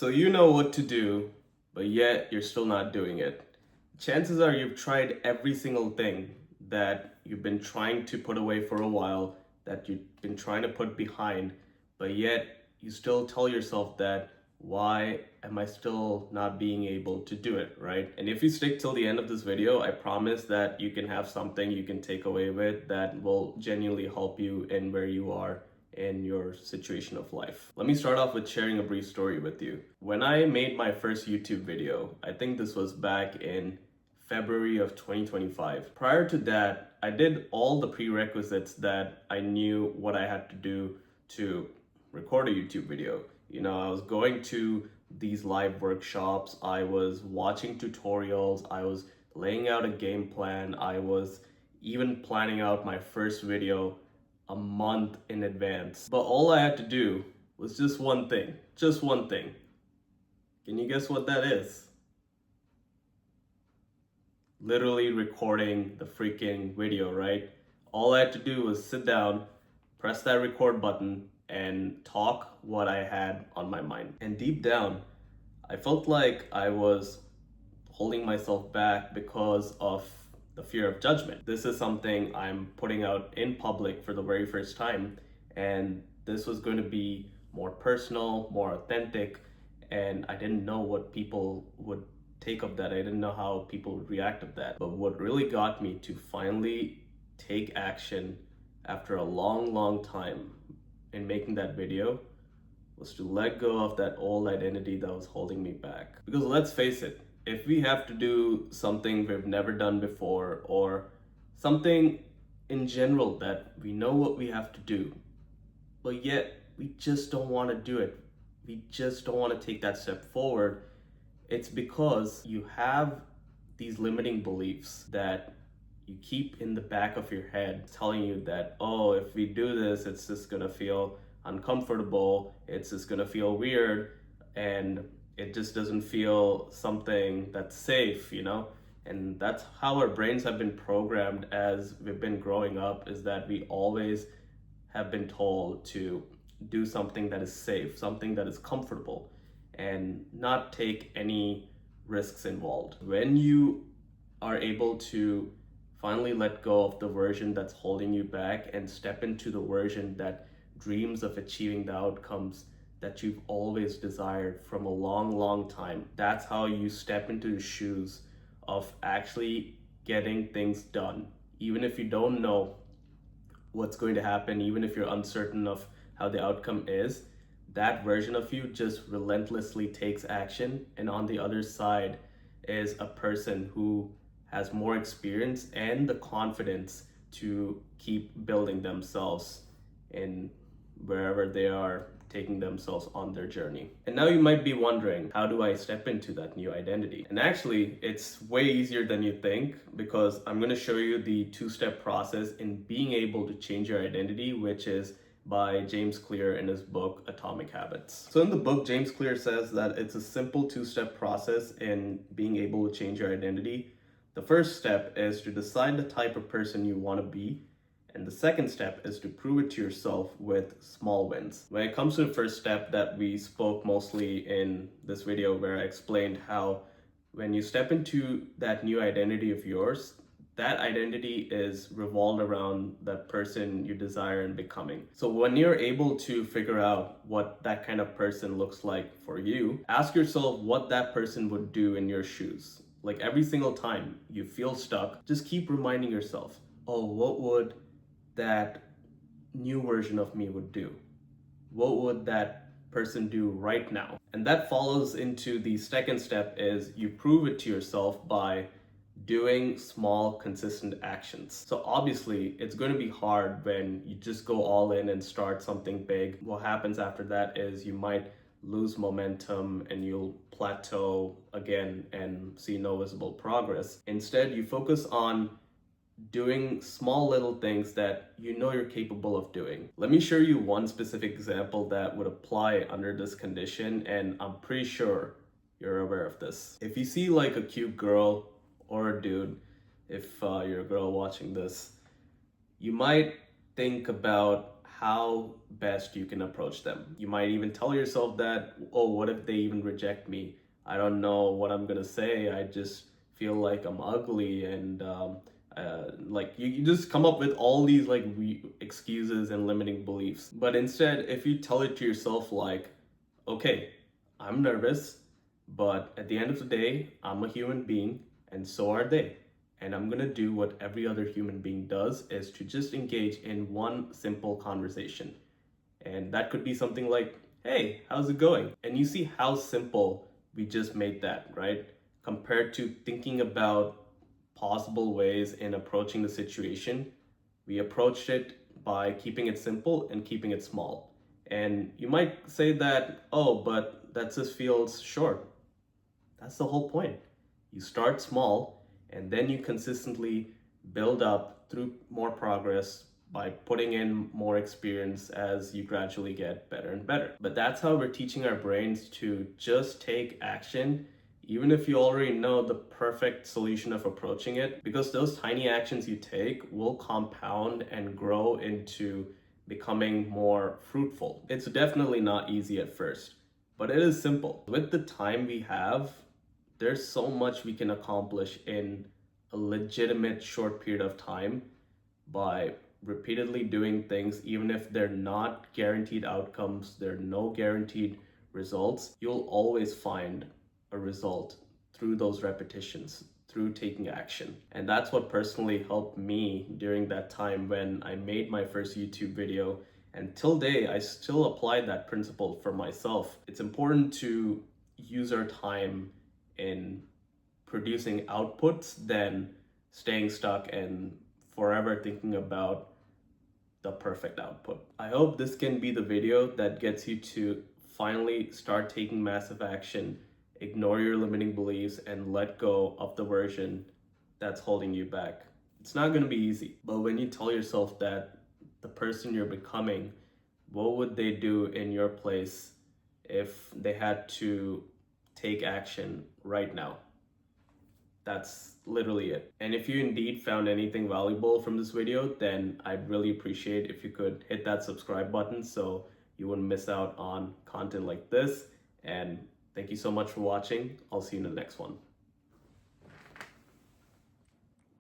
So you know what to do, but yet you're still not doing it. Chances are you've tried every single thing that you've been trying to put away for a while, that you've been trying to put behind, but yet you still tell yourself that why am I still not being able to do it, right? And if you stick till the end of this video, I promise that you can have something you can take away with that will genuinely help you in where you are in your situation of life. Let me start off with sharing a brief story with you. When I made my first YouTube video, I think this was back in February of 2025. Prior to that, I did all the prerequisites that I knew what I had to do to record a YouTube video. I was going to these live workshops, I was watching tutorials, I was laying out a game plan, I was even planning out my first video a month in advance. But all I had to do was just one thing. Just one thing. Can you guess what that is? Literally recording the freaking video, right? All I had to do was sit down, press that record button, and talk what I had on my mind. And deep down, I felt like I was holding myself back because of the fear of judgment. This is something I'm putting out in public for the very first time, and this was going to be more personal, more authentic, and I didn't know what people would take of that. I didn't know how people would react to that. But what really got me to finally take action after a long time in making that video was to let go of that old identity that was holding me back. Because let's face it, if we have to do something we've never done before, or something in general that we know what we have to do, but yet we just don't want to do it, we just don't want to take that step forward, it's because you have these limiting beliefs that you keep in the back of your head telling you that, oh, if we do this, it's just gonna feel uncomfortable, it's just gonna feel weird, and it just doesn't feel something that's safe, And that's how our brains have been programmed as we've been growing up, is that we always have been told to do something that is safe, something that is comfortable, and not take any risks involved. When you are able to finally let go of the version that's holding you back and step into the version that dreams of achieving the outcomes that you've always desired from a long time, that's how you step into the shoes of actually getting things done. Even if you don't know what's going to happen, even if you're uncertain of how the outcome is, that version of you just relentlessly takes action. And on the other side is a person who has more experience and the confidence to keep building themselves in wherever they are taking themselves on their journey. And now you might be wondering, how do I step into that new identity? And actually, it's way easier than you think, because I'm going to show you the two-step process in being able to change your identity, which is by James Clear in his book, Atomic Habits. So in the book, James Clear says that it's a simple two-step process in being able to change your identity. The first step is to decide the type of person you want to be. And the second step is to prove it to yourself with small wins. When it comes to the first step that we spoke mostly in this video, where I explained how when you step into that new identity of yours, that identity is revolved around that person you desire in becoming. So when you're able to figure out what that kind of person looks like for you, ask yourself what that person would do in your shoes. Like every single time you feel stuck, just keep reminding yourself, oh, what would that new version of me would do? What would that person do right now? And that follows into the second step, is you prove it to yourself by doing small, consistent actions. So obviously, it's going to be hard when you just go all in and start something big. What happens after that is you might lose momentum and you'll plateau again and see no visible progress. Instead, you focus on doing small little things that you know you're capable of doing. Let me show you one specific example that would apply under this condition, and I'm pretty sure you're aware of this. If you see like a cute girl or a dude, if you're a girl watching this, you might think about how best you can approach them. You might even tell yourself that, oh, what if they even reject me? I don't know what I'm gonna say. I just feel like I'm ugly, and like you just come up with all these like excuses and limiting beliefs. But instead, if you tell it to yourself like, okay, I'm nervous, but at the end of the day, I'm a human being and so are they. And I'm gonna do what every other human being does, is to just engage in one simple conversation. And that could be something like, hey, how's it going? And you see how simple we just made that, right? Compared to thinking about possible ways in approaching the situation, we approached it by keeping it simple and keeping it small. And you might say that, oh, but that just feels short. That's the whole point. You start small and then you consistently build up through more progress by putting in more experience as you gradually get better and better. But that's how we're teaching our brains to just take action, even if you already know the perfect solution of approaching it, because those tiny actions you take will compound and grow into becoming more fruitful. It's definitely not easy at first, but it is simple. With the time we have, there's so much we can accomplish in a legitimate short period of time by repeatedly doing things. Even if they're not guaranteed outcomes, there are no guaranteed results, you'll always find a result through those repetitions, through taking action. And that's what personally helped me during that time when I made my first YouTube video. And till day, I still apply that principle for myself. It's important to use our time in producing outputs than staying stuck and forever thinking about the perfect output. I hope this can be the video that gets you to finally start taking massive action, ignore your limiting beliefs, and let go of the version that's holding you back. It's not going to be easy, but when you tell yourself that the person you're becoming, what would they do in your place if they had to take action right now? That's literally it. And if you indeed found anything valuable from this video, then I'd really appreciate if you could hit that subscribe button so you wouldn't miss out on content like this. And thank you so much for watching. I'll see you in the next one.